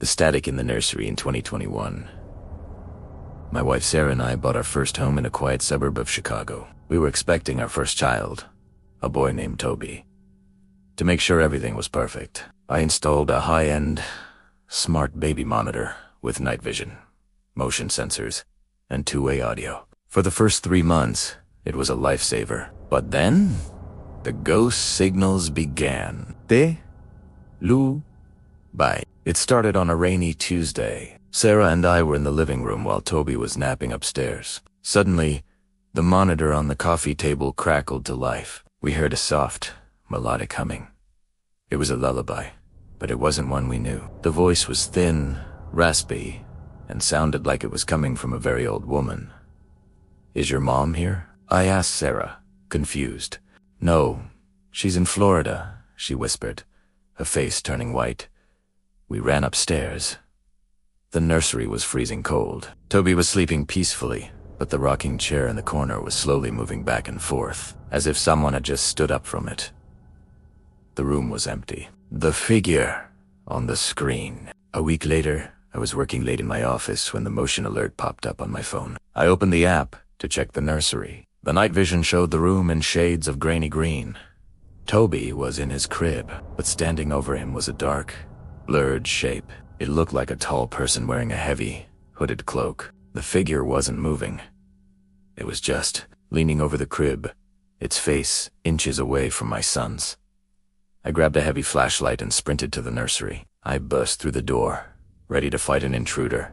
The static in the nursery in 2021. My wife Sarah and I bought our first home in a quiet suburb of Chicago. We were expecting our first child, a boy named Toby. To make sure everything was perfect, I installed a high-end, smart baby monitor with night vision, motion sensors, and two-way audio. For the first 3 months, it was a lifesaver. But then, the ghost signals began. Bye. It started on a rainy Tuesday. Sarah and I were in the living room while Toby was napping upstairs. Suddenly, the monitor on the coffee table crackled to life. We heard a soft, melodic humming. It was a lullaby, but it wasn't one we knew. The voice was thin, raspy, and sounded like it was coming from a very old woman. "Is your mom here?" I asked Sarah, confused. "No, she's in Florida," she whispered, her face turning white. We ran upstairs. The nursery was freezing cold. Toby was sleeping peacefully, but the rocking chair in the corner was slowly moving back and forth, as if someone had just stood up from it. The room was empty. The figure on the screen. A week later, I was working late in my office when the motion alert popped up on my phone. I opened the app to check the nursery. The night vision showed the room in shades of grainy green. Toby was in his crib, but standing over him was a dark, blurred shape. It looked like a tall person wearing a heavy, hooded cloak. The figure wasn't moving. It was just leaning over the crib, its face inches away from my son's. I grabbed a heavy flashlight and sprinted to the nursery. I burst through the door, ready to fight an intruder.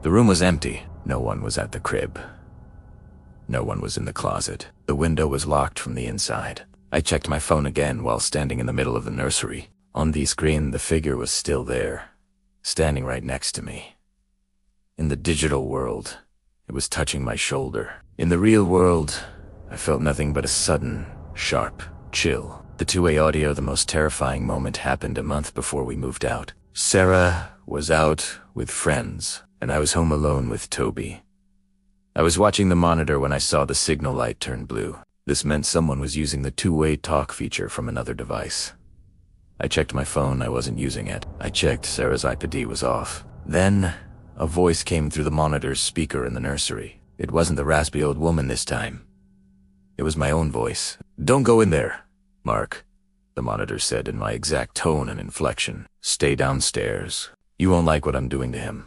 The room was empty. No one was at the crib. No one was in the closet. The window was locked from the inside. I checked my phone again while standing in the middle of the nursery. On the screen, the figure was still there, standing right next to me. In the digital world, it was touching my shoulder. In the real world, I felt nothing but a sudden, sharp chill. The two-way audio, the most terrifying moment, happened a month before we moved out. Sarah was out with friends, and I was home alone with Toby. I was watching the monitor when I saw the signal light turn blue. This meant someone was using the two-way talk feature from another device. I checked my phone. I wasn't using it. I checked. Sarah's iPad was off. Then, a voice came through the monitor's speaker in the nursery. It wasn't the raspy old woman this time. It was my own voice. "Don't go in there, Mark," the monitor said in my exact tone and inflection. "Stay downstairs. You won't like what I'm doing to him."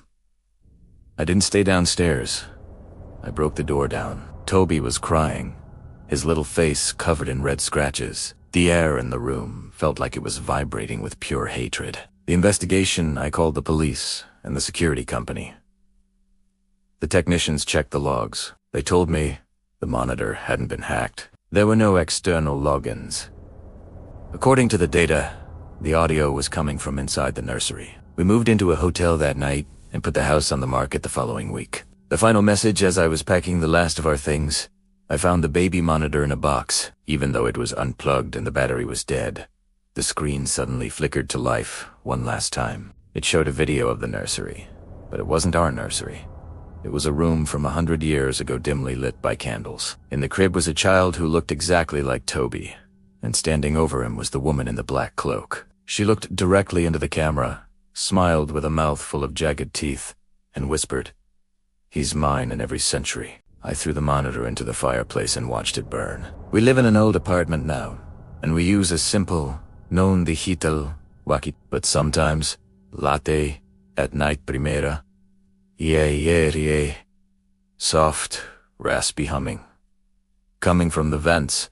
I didn't stay downstairs. I broke the door down. Toby was crying, his little face covered in red scratches. The air in the room felt like it was vibrating with pure hatred. The investigation, I called the police and the security company. The technicians checked the logs. They told me the monitor hadn't been hacked. There were no external logins. According to the data, the audio was coming from inside the nursery. We moved into a hotel that night and put the house on the market the following week. The final message as I was packing the last of our things: I found the baby monitor in a box. Even though it was unplugged and the battery was dead, the screen suddenly flickered to life one last time. It showed a video of the nursery, but it wasn't our nursery. It was a room from 100 years ago, dimly lit by candles. In the crib was a child who looked exactly like Toby, and standing over him was the woman in the black cloak. She looked directly into the camera, smiled with a mouth full of jagged teeth, and whispered, "He's mine in every century." I threw the monitor into the fireplace and watched it burn. We live in an old apartment now, and we use a simple, non-digital, but sometimes, latte, at night primera, soft, raspy humming, coming from the vents.